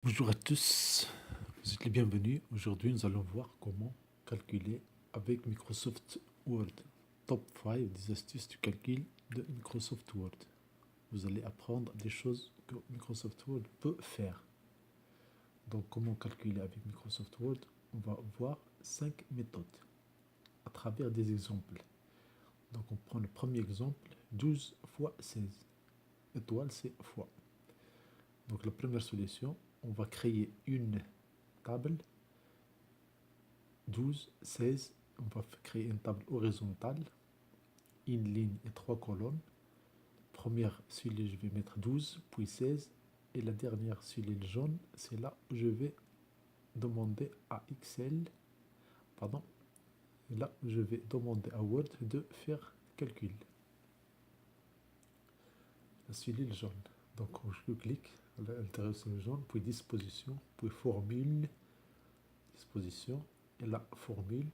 Bonjour à tous, vous êtes les bienvenus. Aujourd'hui, nous allons voir comment calculer avec Microsoft Word. Top 5 des astuces de calcul de Microsoft Word. Vous allez apprendre des choses que Microsoft Word peut faire. Donc, comment calculer avec Microsoft Word? On va voir 5 méthodes à travers des exemples. Donc, on prend le premier exemple, 12 fois 16. Étoile, c'est fois. Donc, la première solution, on va créer une table 12, 16, on va créer une table horizontale, une ligne et 3 colonnes. Première cellule, je vais mettre 12, puis 16, et la dernière cellule jaune, c'est là où je vais demander à Excel, pardon, là où je vais demander à Word de faire calcul. La cellule jaune. Donc je clique à l'intérieur de la cellule jaune, puis disposition, puis formule, disposition, et la formule,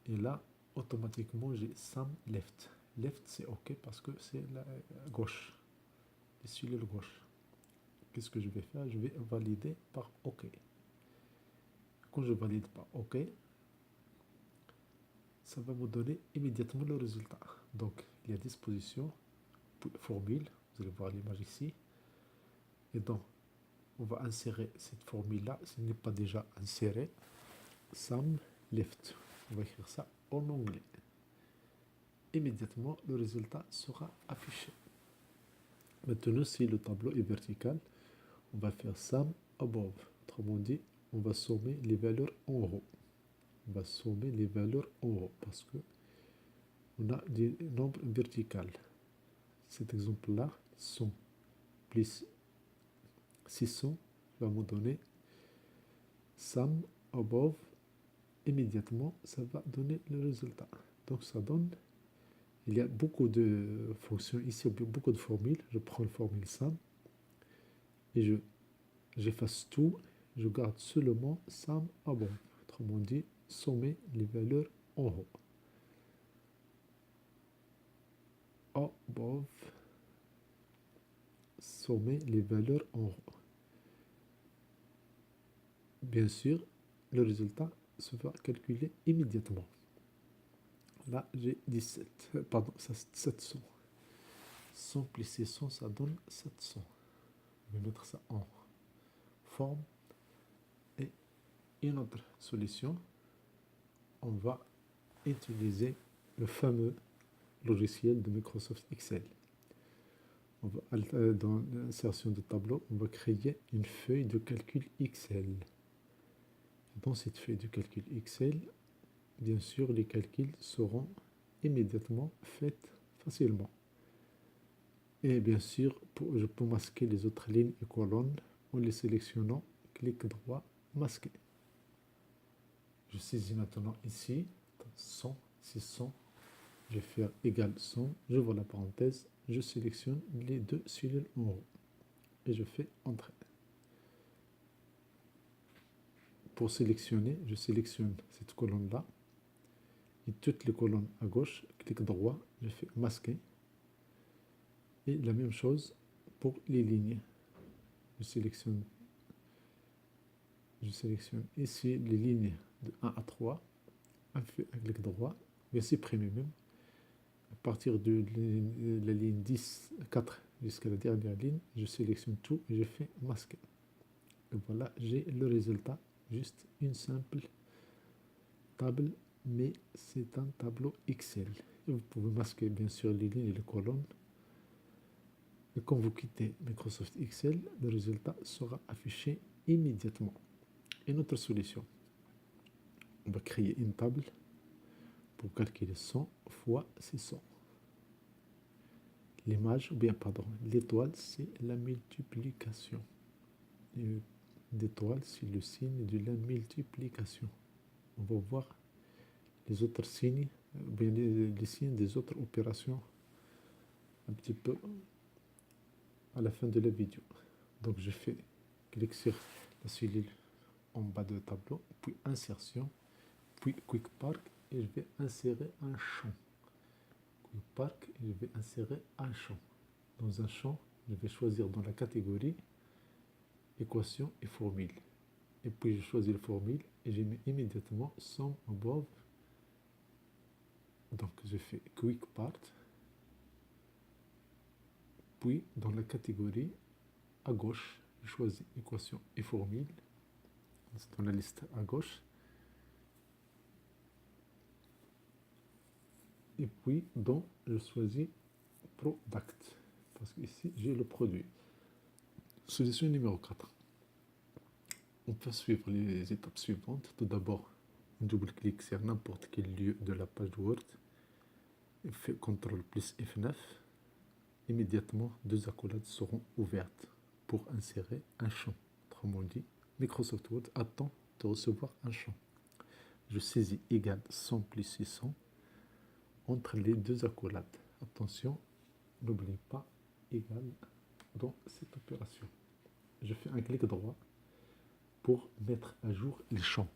et là, automatiquement, j'ai Sum Left. Left, c'est OK parce que c'est la gauche, les cellules gauche. Qu'est-ce que je vais faire? Je vais valider par OK. Quand je valide par OK, ça va me donner immédiatement le résultat. Donc, il y a disposition, formule, vous allez voir l'image ici. Et donc, on va insérer cette formule-là, ce n'est pas déjà inséré. Sum Left. On va écrire ça en anglais. Immédiatement, le résultat sera affiché. Maintenant, si le tableau est vertical, on va faire sum above. Autrement dit, on va sommer les valeurs en haut. On va sommer les valeurs en haut parce que on a des nombres verticaux. Cet exemple-là, 100 plus 600 va me donner sum above. Immédiatement, ça va donner le résultat. Donc, ça donne. Il y a beaucoup de fonctions ici, beaucoup de formules. Je prends la formule sum et j'efface tout. Je garde seulement sum above. Autrement dit, sommer les valeurs en haut. Above, sommer les valeurs en haut. Bien sûr, le résultat se va calculer immédiatement. Là, j'ai 17, pardon, 700. 100 plus 600, ça donne 700. Je vais mettre ça en forme. Et une autre solution, on va utiliser le fameux logiciel de Microsoft Excel. Dans l'insertion de tableau, on va créer une feuille de calcul Excel. Dans cette feuille de calcul Excel, bien sûr, les calculs seront immédiatement faits facilement. Et bien sûr, je peux masquer les autres lignes et colonnes en les sélectionnant, clic droit, masquer. Je saisis maintenant ici 100, 600, je vais faire égal 100, j'ouvre la parenthèse, je sélectionne les deux cellules en haut et je fais entrer. Pour sélectionner, je sélectionne cette colonne-là et toutes les colonnes à gauche, clic droit, je fais masquer. Et la même chose pour les lignes. Je sélectionne ici les lignes de 1 à 3, un clic droit, je vais supprimer même. À partir de la ligne 10, 4 jusqu'à la dernière ligne, je sélectionne tout et je fais masquer. Et voilà, j'ai le résultat, juste une simple table, mais c'est un tableau Excel. Et vous pouvez masquer bien sûr les lignes et les colonnes. Et quand vous quittez Microsoft Excel, le résultat sera affiché immédiatement. Une autre solution, on va créer une table pour calculer 100 fois 600. L'image, ou bien pardon, l'étoile, c'est la multiplication. L'étoile, c'est le signe de la multiplication. On va voir les autres signes, ou bien les signes des autres opérations un petit peu à la fin de la vidéo. Donc je fais clic sur la cellule en bas de tableau, puis insertion, puis Quick Park, et je vais insérer un champ. Quick Park, et je vais insérer un champ. Dans un champ, je vais choisir dans la catégorie équation et formule. Et puis je choisis la formule et je mets immédiatement sum above. Donc je fais quick part. Puis dans la catégorie à gauche, je choisis équation et formule. C'est dans la liste à gauche. Et puis je choisis product. Parce qu'ici j'ai le produit. Solution numéro 4. On peut suivre les étapes suivantes. Tout d'abord, un double-clic sur n'importe quel lieu de la page Word. Et fait CTRL plus F9. Immédiatement, deux accolades seront ouvertes pour insérer un champ. Autrement dit, Microsoft Word attend de recevoir un champ. Je saisis égal 100 plus 600 entre les deux accolades. Attention, n'oubliez pas égal dans cette opération. Je fais un clic droit pour mettre à jour les champs.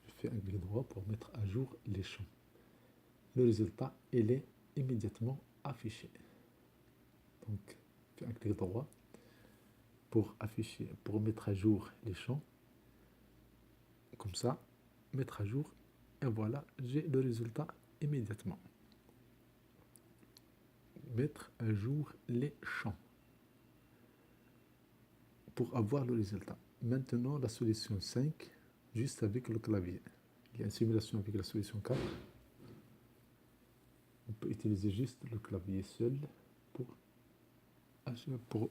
Je fais un clic droit pour mettre à jour les champs. Le résultat, il est immédiatement affiché. Donc, je fais un clic droit pour afficher, pour mettre à jour les champs. Comme ça, mettre à jour, et voilà, j'ai le résultat immédiatement. Mettre à jour les champs pour avoir le résultat. Maintenant, la solution 5, juste avec le clavier. Il y a une simulation avec la solution 4. On peut utiliser juste le clavier seul pour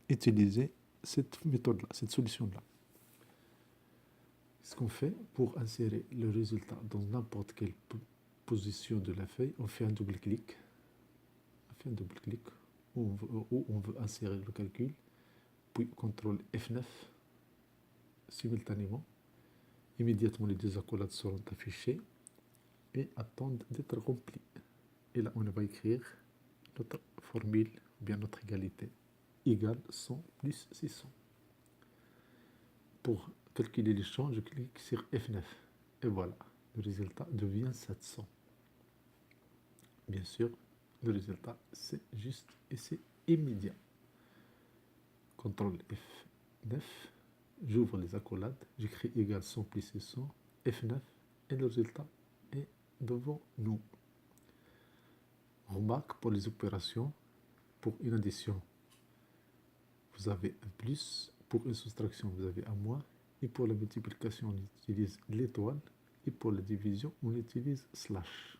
utiliser cette méthode-là, cette solution-là. Ce qu'on fait pour insérer le résultat dans n'importe quelle position de la feuille, on fait un double-clic. On fait un double-clic où on veut insérer le calcul, puis CTRL F9 simultanément. Immédiatement, les deux accolades seront affichées et attendent d'être remplies. Et là, on va écrire notre formule, ou bien notre égalité, égale 100 plus 600. Pour calculer les champs, je clique sur F9. Et voilà, le résultat devient 700. Bien sûr, le résultat, c'est juste et c'est immédiat. CTRL F9, j'ouvre les accolades, j'écris égal 100 plus 600, F9, et le résultat est devant nous. Remarque pour les opérations, pour une addition, vous avez un plus, pour une soustraction, vous avez un moins, et pour la multiplication, on utilise l'étoile, et pour la division, on utilise slash.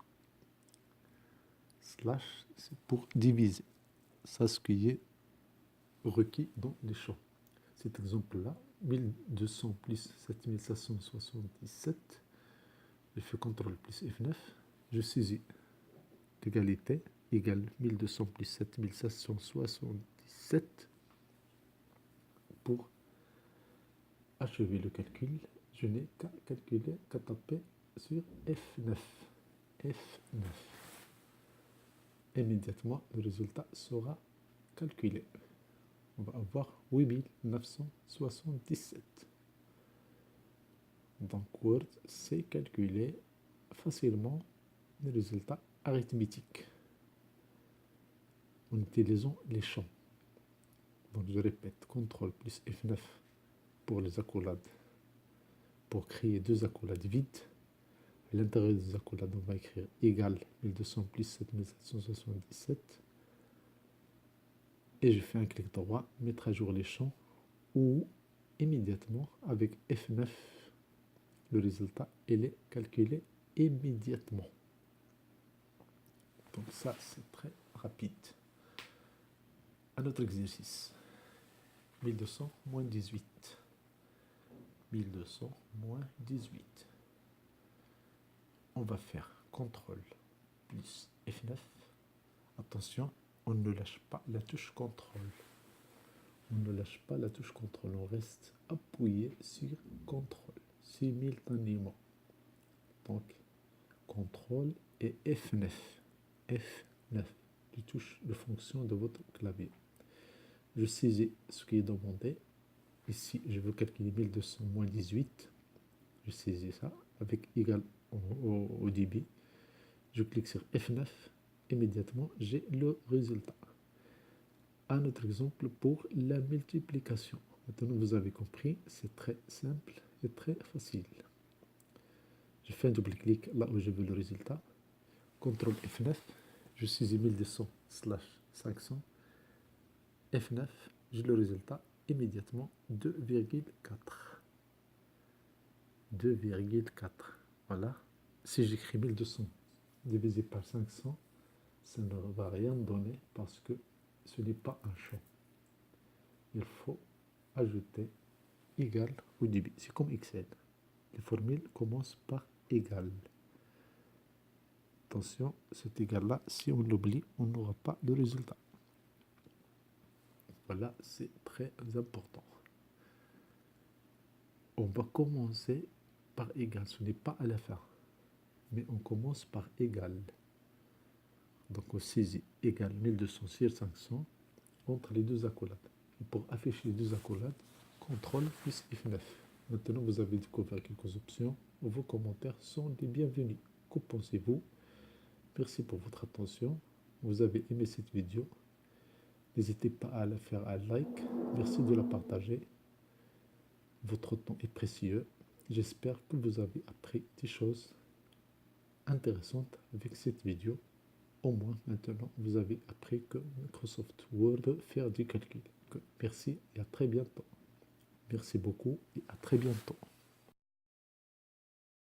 Slash, c'est pour diviser. Ça, ce qui est requis dans les champs. Cet exemple-là, 1200 plus 7777, je fais CTRL plus F9, je saisis l'égalité égale 1200 plus 7777. Pour achever le calcul, je n'ai qu'à calculer, qu'à taper sur F9. F9. Immédiatement, le résultat sera calculé. On va avoir 8977. Donc Word sait calculer facilement les résultats arithmétiques en utilisant les champs. Donc je répète, CTRL plus F9 pour les accolades, pour créer deux accolades vides. À l'intérieur des accolades, on va écrire égal 1200 plus 7777. Et je fais un clic droit, mettre à jour les champs, ou immédiatement, avec F9, le résultat, il est calculé immédiatement. Donc ça, c'est très rapide. Un autre exercice. 1200 moins 18. 1200 moins 18. On va faire CTRL plus F9. Attention, on ne lâche pas la touche CTRL. On ne lâche pas la touche CTRL. On reste appuyé sur CTRL simultanément. Donc, CTRL et F9. F9, les touches de fonction de votre clavier. Je saisis ce qui est demandé. Ici, je veux calculer 1200 moins 18. Je saisis ça avec égal au débit. Je clique sur F9. Immédiatement, j'ai le résultat. Un autre exemple pour la multiplication. Maintenant, vous avez compris, c'est très simple et très facile. Je fais un double-clic là où je veux le résultat. CTRL F9, je saisis 1200/500. F9, j'ai le résultat immédiatement 2,4. 2,4. Voilà. Si j'écris 1200 divisé par 500, ça ne va rien donner parce que ce n'est pas un champ. Il faut ajouter égal au début. C'est comme Excel. Les formules commencent par égal. Attention, cet égal-là, si on l'oublie, on n'aura pas de résultat. Voilà, c'est très important. On va commencer par égal. Ce n'est pas à la fin, mais on commence par égal. Donc on saisit égal 1200/500 entre les deux accolades. Et pour afficher les deux accolades, CTRL plus F9. Maintenant, vous avez découvert quelques options. Vos commentaires sont les bienvenus. Que pensez-vous? Merci pour votre attention. Vous avez aimé cette vidéo. N'hésitez pas à la faire un like. Merci de la partager. Votre temps est précieux. J'espère que vous avez appris des choses intéressantes avec cette vidéo. Au moins, maintenant, vous avez appris que Microsoft Word peut faire du calcul. Merci et à très bientôt. Merci beaucoup et à très bientôt.